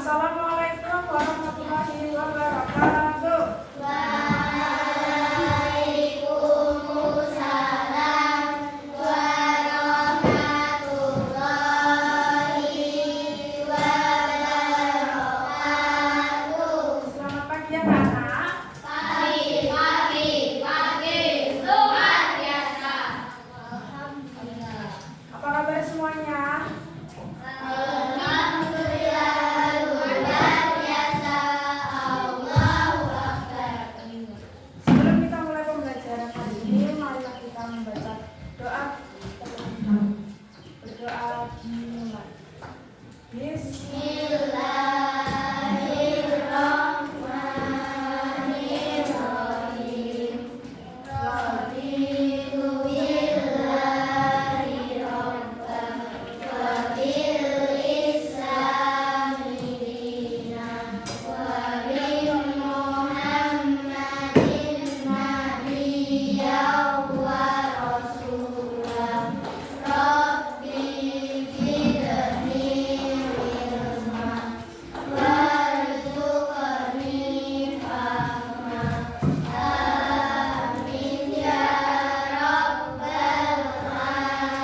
Assalamualaikum warahmatullahi wabarakatuh. Waalaikumsalam warahmatullahi wabarakatuh. Selamat pagi ya anak. Pagi, luar biasa. Alhamdulillah. Apa kabar semuanya? Alhamdulillah luar biasa. Allahu Akbar. Sebelum kita mulai pembelajaran hari ini, marilah kita membaca doa. Berdoa dimulai. Bismillahirrahmanirrahim. Raditu billahi rabban wa bil islami dinan wa bi Muhammadin nabiyyan wa rasulan. Rabbi zidni ilman warzuqni fahma. Amin ya rabbal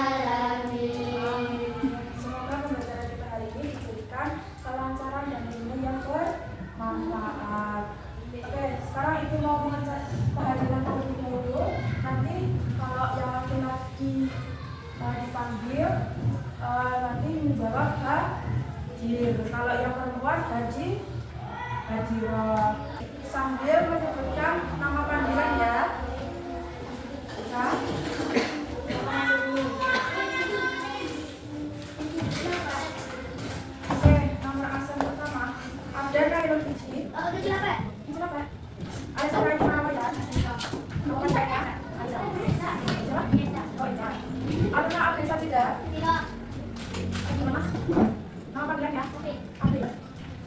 alamin. Semoga pembelajaran kita hari ini diberikan kelancaran dan ilmu yang bermanfaat. Oke, sekarang ibu mau mengecek kehadiran terlebih dahulu. Nanti kalau yang laki-laki dipanggil, nanti menjawab hadir. Kalau yang perempuan hadiroh. Sambil menyebutkan nama panggilan ya. Nah, oke, nomor absen pertama ada Khairul Fitri. Fitri apa? Ada siapa yang nama ya? Nama panggilannya? Ada. Oh iya. Ada nama Abdul Sajida? Gimana? Nama panggilannya? Abdul.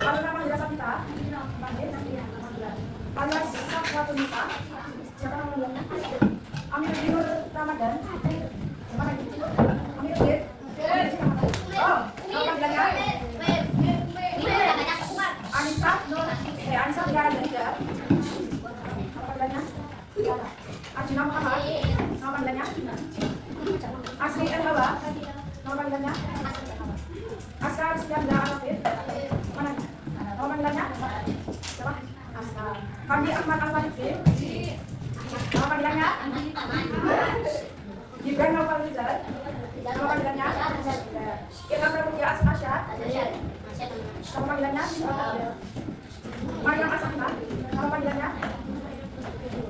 Ada nama panggilan Sabita? Panggil? Alias Safwatun Nisa? Siapa nama panggilannya? Amir Dinur Ramadan? Gimana itu? Amir Din? Oh, nama panggilannya? Anissa Nur, Anissa Tiara Denda. Nama panggilannya? Tiara. Arjuna Muhammad. Nama panggilannya? Asri El Hawa. Nama panggilannya? Askar Sianda Arafid. Mana? Nama panggilannya? Siapa? Askar. Fandi Ahmad Al-Farifi. Nama panggilannya? Gibran Noval Rizal. Nama panggilannya? Ilham Pramudia Asyad. Nama panggilannya? Mariam Asafina. Nama panggilannya?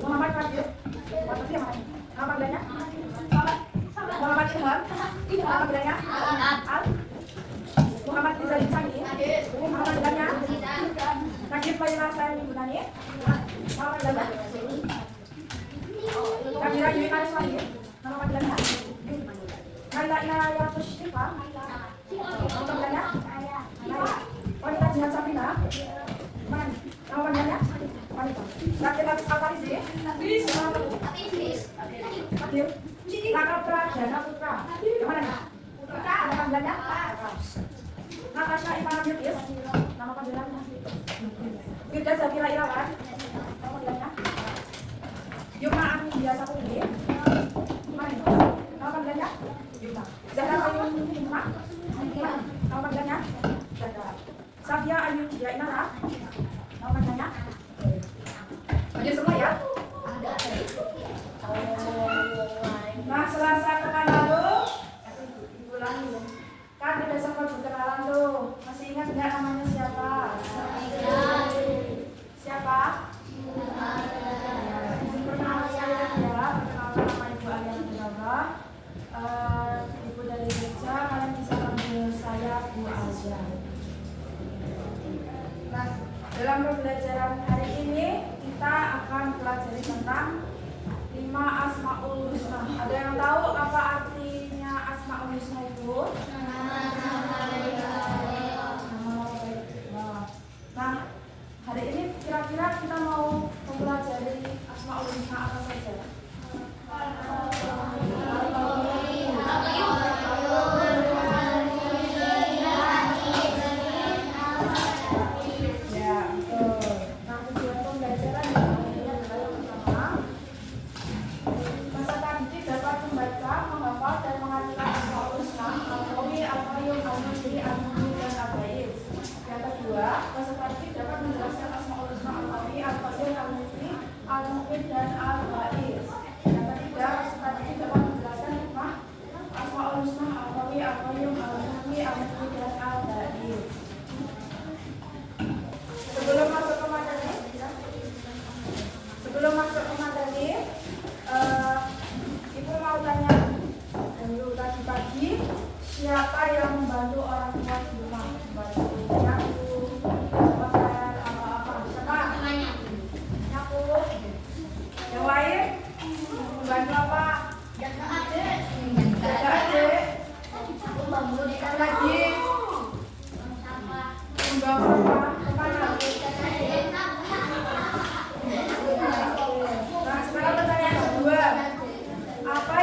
Muhammad Fadil. Nama panggilannya? Muhammad Ilham. Nama panggilannya? Al. Muhammad Rizal Sangi. Nama panggilannya? Najib Faila Sari Bunani. Nama panggilannya? Kabira Yui Ariswani. Nama panggilannya? Naila Inaya Tushrifa. Nama panggilannya? Wanita Jihad Sabrina. Mana? Nama panggilannya? Wanita. Rakyat Hafiz Al-Farizi. Fadil. Laka Pradana Putra. Mana? Nama panggilannya? Natasha Ivana Yudis. Nama panggilannya? Yuda Zafira Irawan. Nama panggilannya? Yuma Amidia Saputri. Mana? Nama panggilannya? Yuma. Zahra Ayun Himma. Nama panggilannya? Zahra. Safia Ayu Dia Inara. Nama panggilannya? Lanjut semua ya. Nah, Selasa pekan lalu diulangi. Kan udah sempat berkenalan tuh. Masih ingat nggak namanya siapa? Siapa? Perkenalan sekali lagi ya. Perkenalkan nama Ibu Alia Nuraba. Ibu dari gereja. Kalian bisa panggil saya Bu Asia. Nah, dalam pembelajaran hari ini kita akan pelajari tentang 5 Asmaul Husna. Ada yang tahu apa artinya Asmaul Husna itu? Nah, hari ini kira-kira kita mau mempelajari Asmaul Husna apa saja? Ya, betul. Nah, tujuan pembelajaran yang pertama, peserta didik dapat membaca, menghafal, dan mengartikan Asmaul Husna, Al-Qawi, Al-Qayyum, Al-Mujri, Al-Muhyi, dan Al-Baiz. Yang kedua, peserta didik dapat menjelaskan Asmaul Husna, Al-Qawi, Al-Qadir, Al-Mujri, Al-Muhyi, dan Al-Baiz. Yang ketiga, peserta didik dapat menjelaskan hikmah Asmaul Husna, Al-Qawi, Al-Qayyum, Al-Muhyi, Al-Muhyi, dan Al-Baiz. Sebelum masuk ke materi, Ibu mau tanya dulu, tadi pagi siapa yang membantu orang tua di rumah? Membantu nyapu, ngepel, apa-apa. Siapa? Nyapu. Yang lain? Membantu apa? Jaga adik. Yang lagi? Membawa sampah kemana? Nah, sekarang pertanyaan kedua. Apa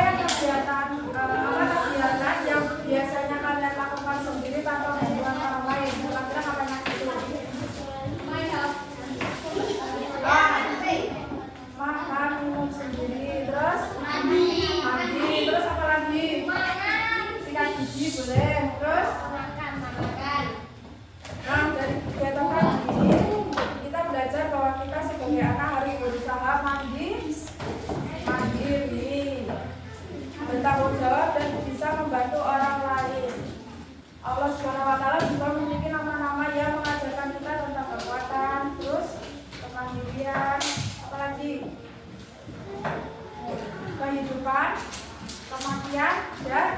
kegiatan yang biasanya kalian lakukan sendiri tanpa bantuan orang lain? Kira-kira apa yang itu? Makan, minum sendiri, terus mandi, terus apa lagi? Sikat gigi boleh, terus nah, dari kegiatan tadi kita belajar bahwa kita sebagai anak harus berusaha mandiri, bertanggung jawab, dan bisa membantu orang lain. Allah SWT juga memiliki nama-nama yang mengajarkan kita tentang kekuatan, terus kemandirian, apalagi kehidupan, kematian, dan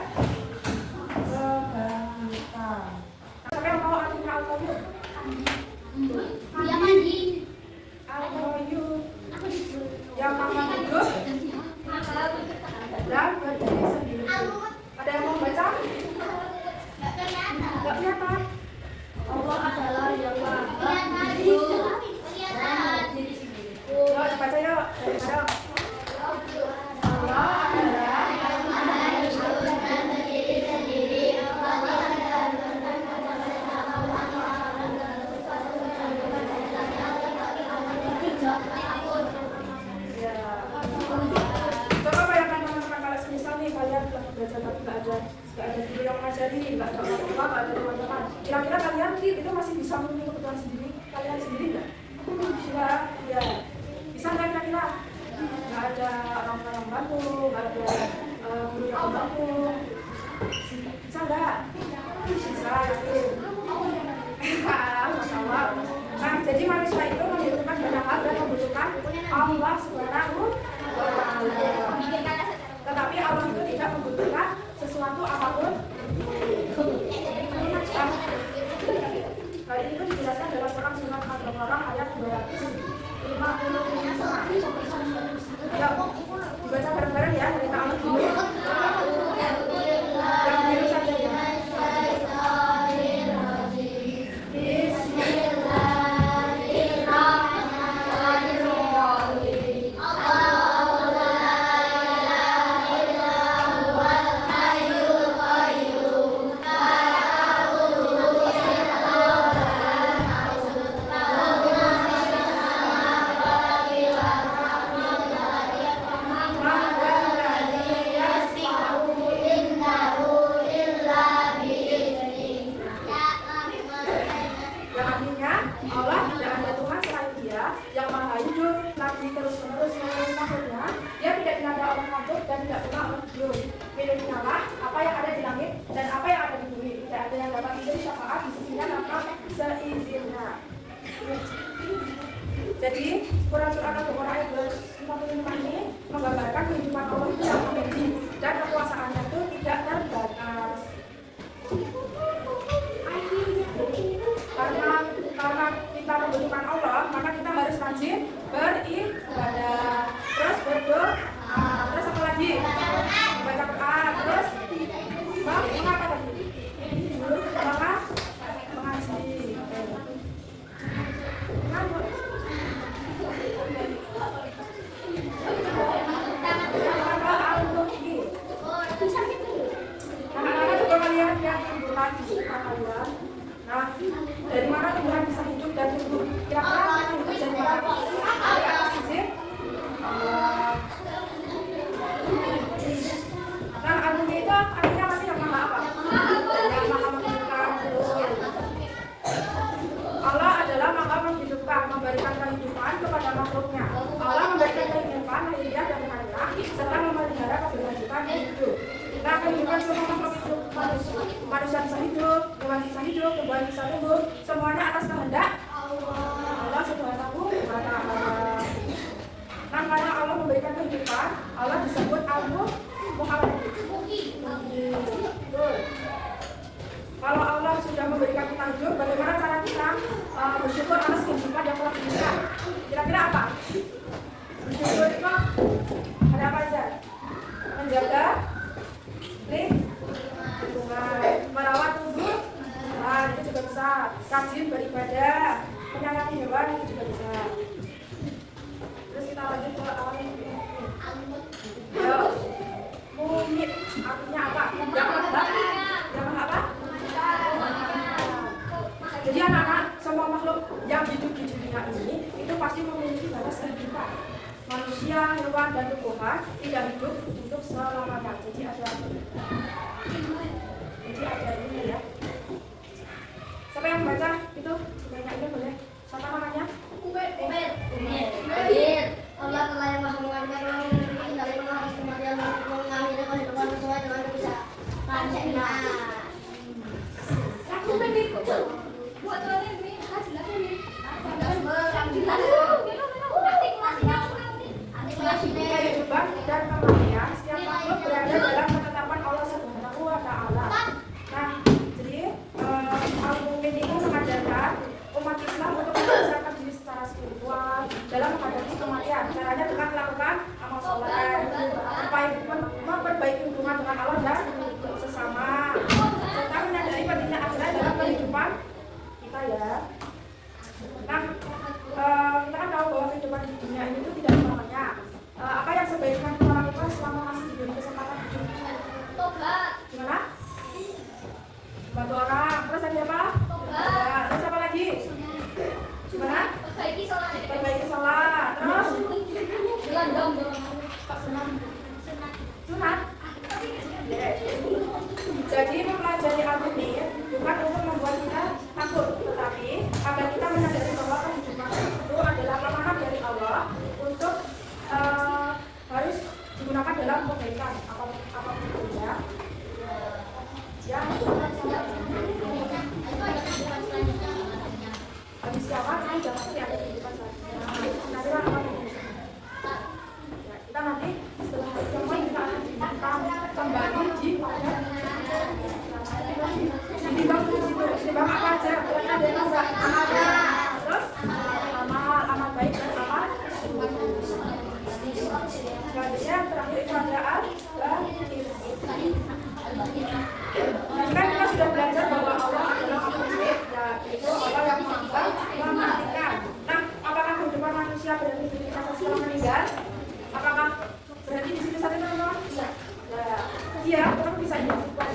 kebangkitan. Siapa yang mau artinya Al-Qayyum? Al-Qayyum yang maha hidup dan berdiri sendiri. Ada yang mau baca? Gak kelihatan. Allah adalah yang maha hidup dan berdiri sendiri. Yuk dibaca yuk. Allah adalah yang maha hidup dan berdiri sendiri. Coba bayangkan teman-teman kalau semisal nih kalian belajar tapi nggak ada guru yang ngajari, nggak ada orang tua, nggak ada teman-teman. Kira-kira kalian itu masih bisa memenuhi kebutuhan kalian sendiri nggak? Ya. Bisa nggak kira-kira? Nggak ada orang tua yang bantu, nggak ada guru yang bantu. Bisa nggak? Bisa, yakin. Masalah. Nah, jadi manusia itu membutuhkan banyak hal dan membutuhkan Allah Subhanahu wa Ta'ala. Tetapi Allah itu tidak membutuhkan sesuatu apapun. Hal ini itu dijelaskan dalam Quran Surat Al-Baqarah ayat 255. Ya, dibaca bareng-bareng ya dari ta'aluf dulu. Yang biru saja ya. Jadi, Surat Al-Baqarah ayat 255 ini menggambarkan kehidupan Allah itu yang abadi dan kekuasaannya itu tidak terbatas. Karena kita membutuhkan Allah, maka kita harus rajin beribadah, terus berdoa, terus apa lagi? Baca Quran, terus mengapa tadi? Maka mengaji. Bisa makhluknya. Allah memberikan kehidupan lahiriah dan batinah serta memelihara keberlanjutan hidup. Nah, kehidupan semua makhluk hidup, manusia bisa hidup, hewan bisa hidup, tumbuhan bisa tumbuh, semuanya atas kehendak Allah Subhanahu wa Ta'ala. Nah, karena Allah memberikan kehidupan, Allah disebut Al-Muhyi. Kalau Allah sudah memberikan kita hidup, bagaimana cara kita bersyukur atas kehidupan yang telah diberikan? Kira-kira apa? Bersyukur itu ada apa aja? Menjaga lingkungan, merawat tubuh, nah, itu juga bisa. Rajin beribadah, menyayangi hewan, itu juga bisa. Terus kita lanjut ke awal ini. Yo, mumit artinya apa? Yang apa? Jadi anak-anak, semua makhluk yang hidup di dunia ini itu pasti memiliki batas kehidupan. Manusia, hewan, dan tumbuhan tidak hidup untuk selamanya. Jadi ada ini ya. Siapa yang baca itu? Banyak ini boleh. Siapa namanya? Umir. Allah telah yang maha mengajarkan orang yang dari mana harus kematian mengakhiri kehidupan sesuai dengan kebijaksanaan. Aku pengen buat orang ini hasil aku ini. Kehidupan dan kematian setiap makhluk berada dalam ketetapan Allah Subhanahu wa Ta'ala. Nah, jadi Al-Mumin ini mengajarkan umat Islam untuk mempersiapkan diri secara spiritual dalam menghadapi kematian. Caranya dengan melakukan amal soleh, memperbaiki hubungan dengan Allah dan sesama, serta menyadari pentingnya akhirat dalam kehidupan kita ya. Nah, kita kan tahu bahwa kehidupan di dunia ini itu tidak selamanya. Apa yang sebaiknya kita lakukan selama masih diberi kesempatan hidup? Tobat. Gimana? Bantu orang. Terus ada apa? Tobat. Terus apa lagi? Gimana? Perbaiki sholat. Perbaiki sholat. Terus? Jalan dong. Sunat. Jadi mempelajari Al-Mumin bukan untuk membuat kita takut, tetapi agar kita menyadari bahwa kehidupan itu adalah amanah dari Allah untuk harus digunakan dalam kebaikan apapun itu ya. Habis siapa? Ini jangan pasti ada kehidupan selanjutnya. Nanti lah apa ya, kita nanti setelah pertemuan kita akan kembali di ditimbang apa aja? Ada yang enggak? Terus amal baik dan amal selanjutnya terakhir itu ada kan kita sudah belajar bahwa Allah adalah Al-Mumin, yaitu Allah yang mampu mematikan. Nah, apakah kehidupan manusia berhenti di kita setelah meninggal? Apakah berhenti di situ saja teman-teman? Iya, tetap bisa dilakukan.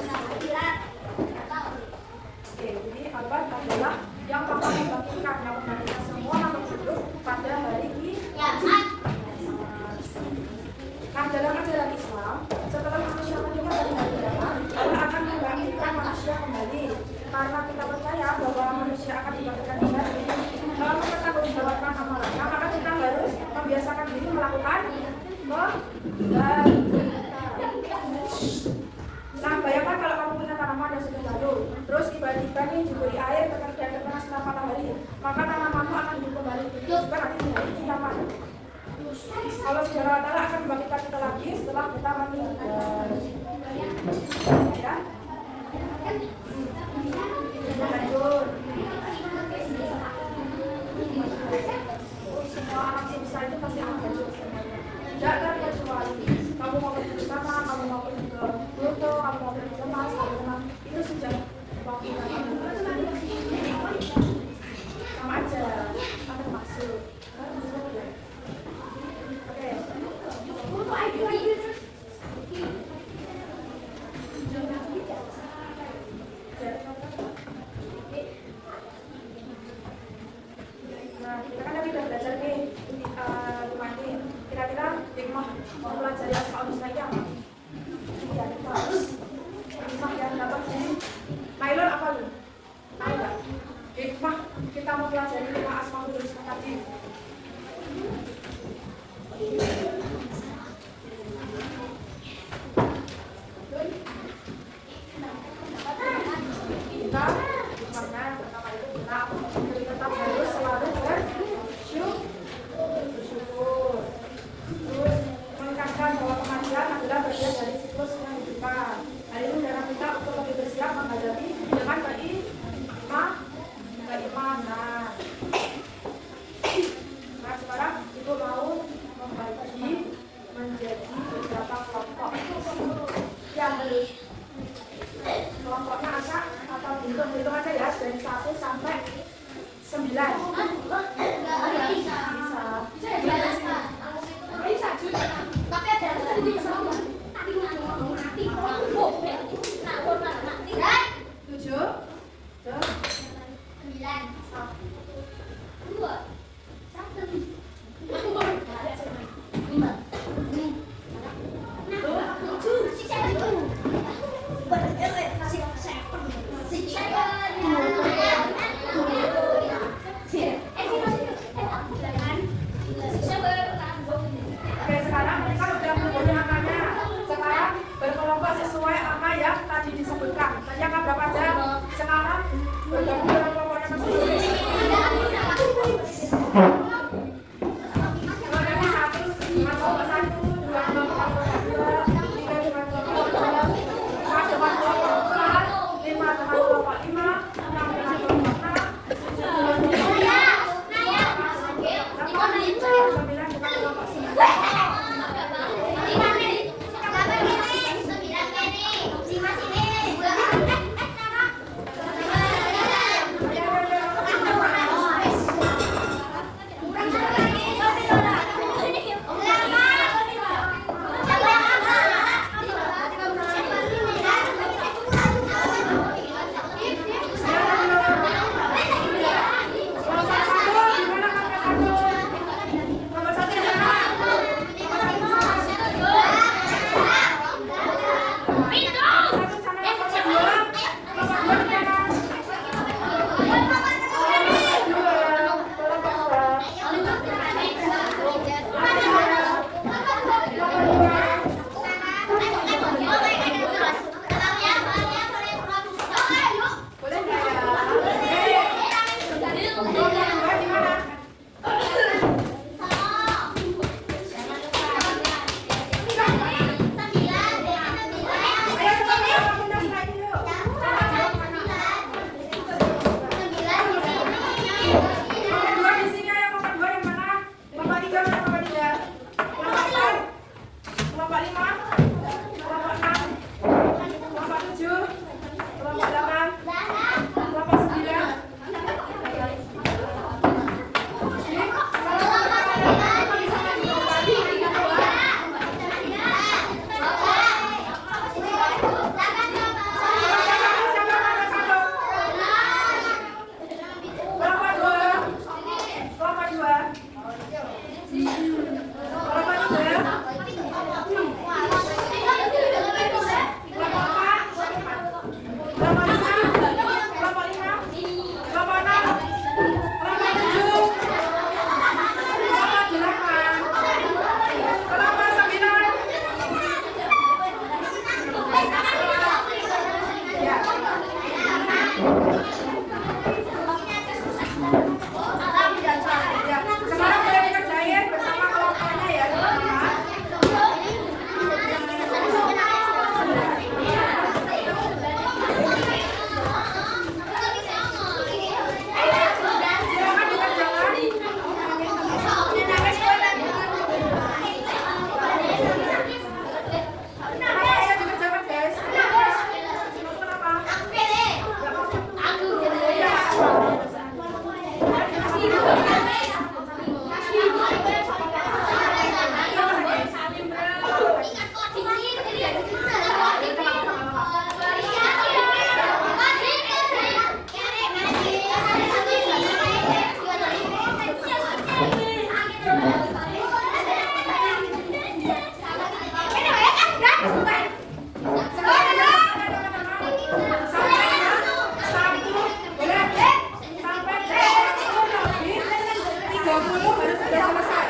Oke, jadi Allah adalah yang mampu membangkitkan yang membangkitkan semua makhluk hidup pada hari kiamat. Nah, dalam ajaran Islam, setelah manusia meninggal dari hari kiamat, Allah akan membangkitkan manusia kembali. Karena kita percaya bahwa manusia akan dibangkitkan kembali, dalam mempertanggungjawabkan amalannya, maka kita harus membiasakan diri melakukan kebaikan. Nah, bayangkan kalau kamu punya tanaman yang sudah lalu, terus tiba-tiba nih diberi air dan terkena sinar matahari, maka tanamanmu akan hidup kembali. Juga nanti di hari kiamat. Allah Subhanahu wa Ta'ala akan membangkitkan kita lagi setelah kita meninggal. Ya. Lanjut. Semua anak sebesar itu pasti akan lanjut. Tidak terkecuali kamu mau pergi ke sana, kamu mau pergi ke Pluto, kamu mau pergi ke Mars, itu sudah waktu sama aja, ada maksud. Nah, kita kan tadi udah belajar nih Lumani. Kira-kira hikmah mempelajari Asmaul Husna itu apa? Ya, hikmah yang dapat dari Nailon apa lu? Tahu nggak? Hikmah kita mempelajari 5 Asmaul Husna tadi. Tetap harus selalu bersyukur. Terus mengingatkan bahwa kematian adalah bagian dari siklus kehidupan. Hal ini mendorong kita untuk lebih bersiap menghadapi dengan beriman. Nah, sekarang Ibu mau membagi menjadi beberapa kelompok yang kelompoknya acak atau hitung aja ya, dari 1 sampai 9. Tapi ada Oke, sekarang mereka sudah mempunyai angkanya. Sekarang berkelompok sesuai angka yang tadi disebutkan. Tadi angka berapa aja? Sekarang bergabung dengan kelompoknya masing-masing. Kelompoknya 1 dengan kelompok 1, 2 dengan kelompok 2, 3 dengan kelompok 2, 4 dengan kelompok 4, 5 dengan kelompok 5, 6 dengan kelompok 6, 7 dengan kelompok 9 dengan kelompok 9. Sudah selesai.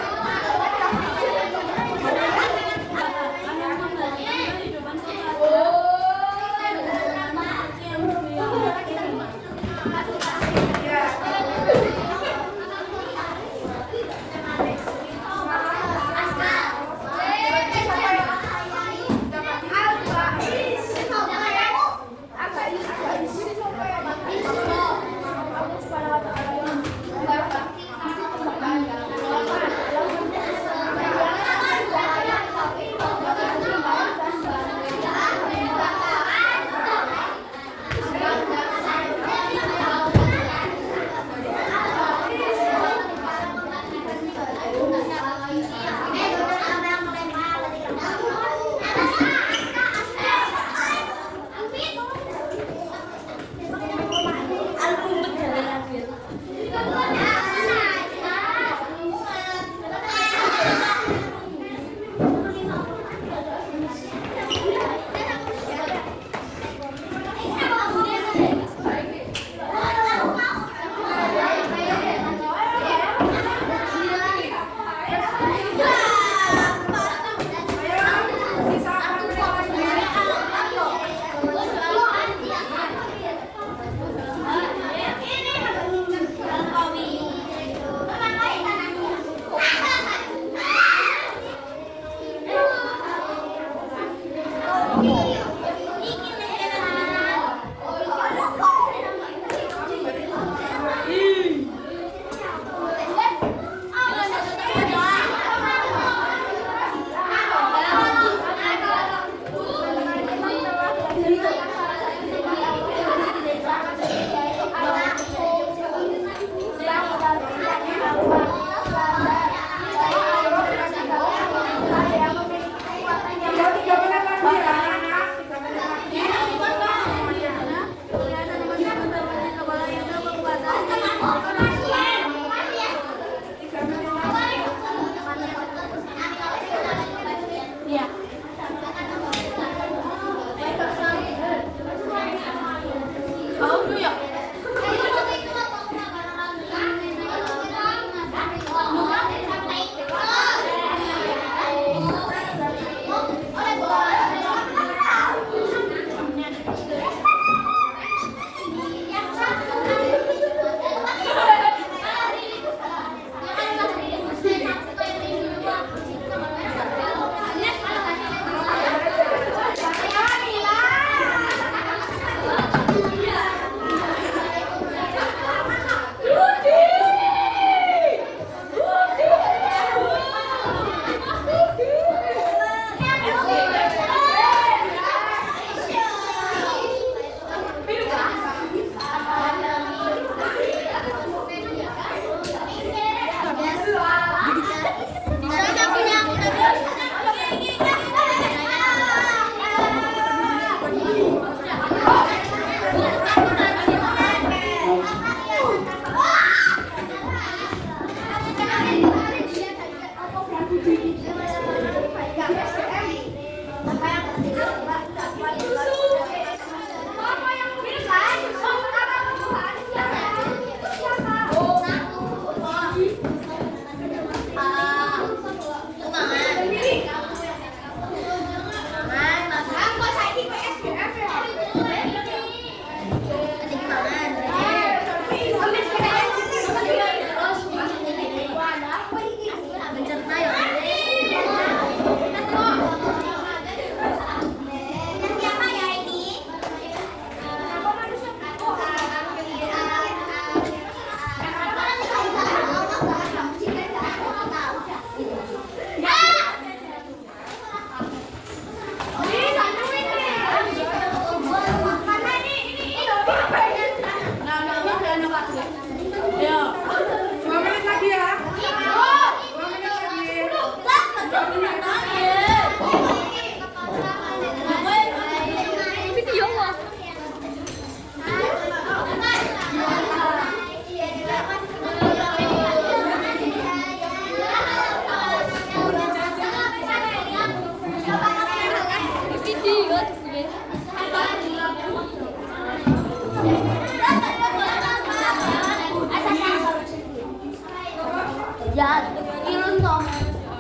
Ya, turun toh.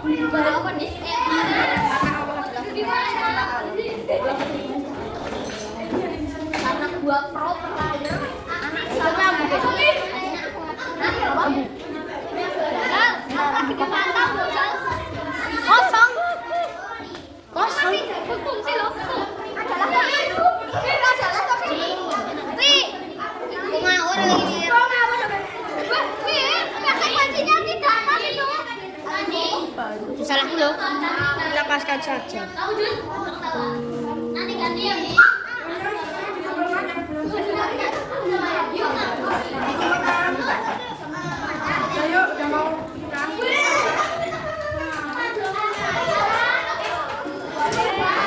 Berapa nih? Anak gua pro player, anak saya lagi dipantau kosong hukum sih lo salah lo Lepaskan saja. nanti ganti ya. Ayo, udah mau kan?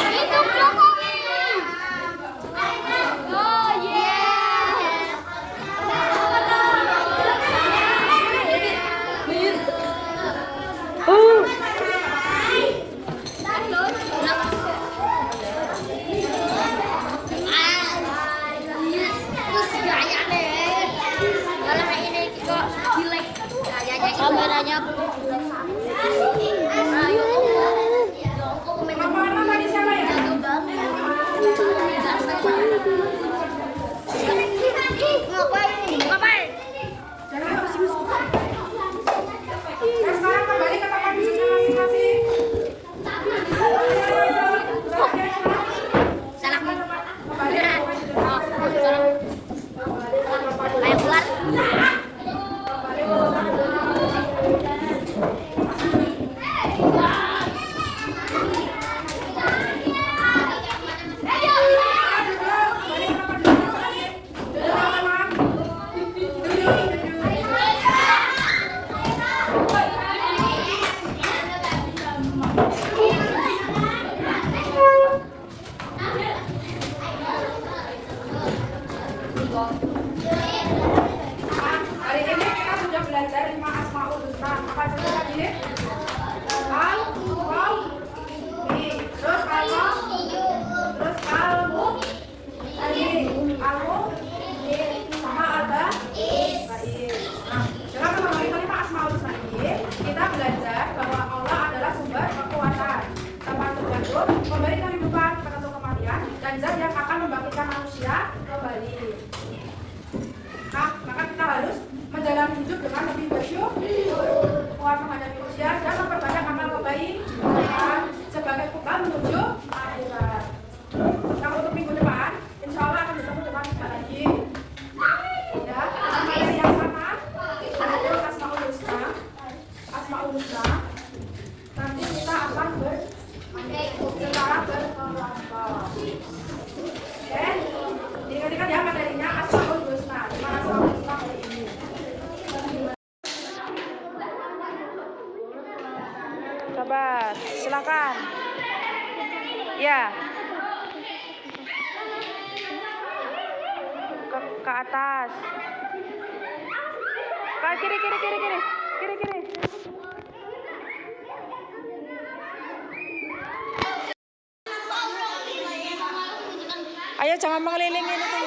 Itu Jokowi. Oh yeah. Terus gaya deh. Kalau ini kok jelek gayanya kameranya. Ayo. Apa tadi siapa ya? Ngapain? Jangan bersih-bersih. Sekarang kembali ke tempat duduknya masing-masing. Salah nih. Kembali ke tempat duduknya. Ayo keluar. Hari ini kita sudah belajar 5 asmaul husna. Apa saja tadi? Al, waw, mi. Terus Allah, terus almu, almu, sama alba, baik. Nah, dengan memahami 5 asmaul husna ini, kita belajar bahwa Allah adalah sumber kekuatan, tempat tergantung, pemberi kehidupan, penentu kematian, dan zat yang akan membangkitkan manusia kembali. Nah, maka kita harus menjalani hidup dengan lebih bersyukur, kuat menghadapi usia, dan memperbanyak amal kebaikan sebagai bekal menuju akhirat. Nah, untuk minggu depan, insya Allah akan bertemu dengan kita lagi. Ya, materi yang sama, yaitu Asmaul Husna. Asmaul Husna. Nanti kita akan secara berkelompok. Oke, diingat-ingat ya materinya Asmaul Husna. Gimana Asmaul Husna hari ini? Sabar, silakan. Ya. Ke atas. Ke kiri. Ayo jangan mengelilingi itu.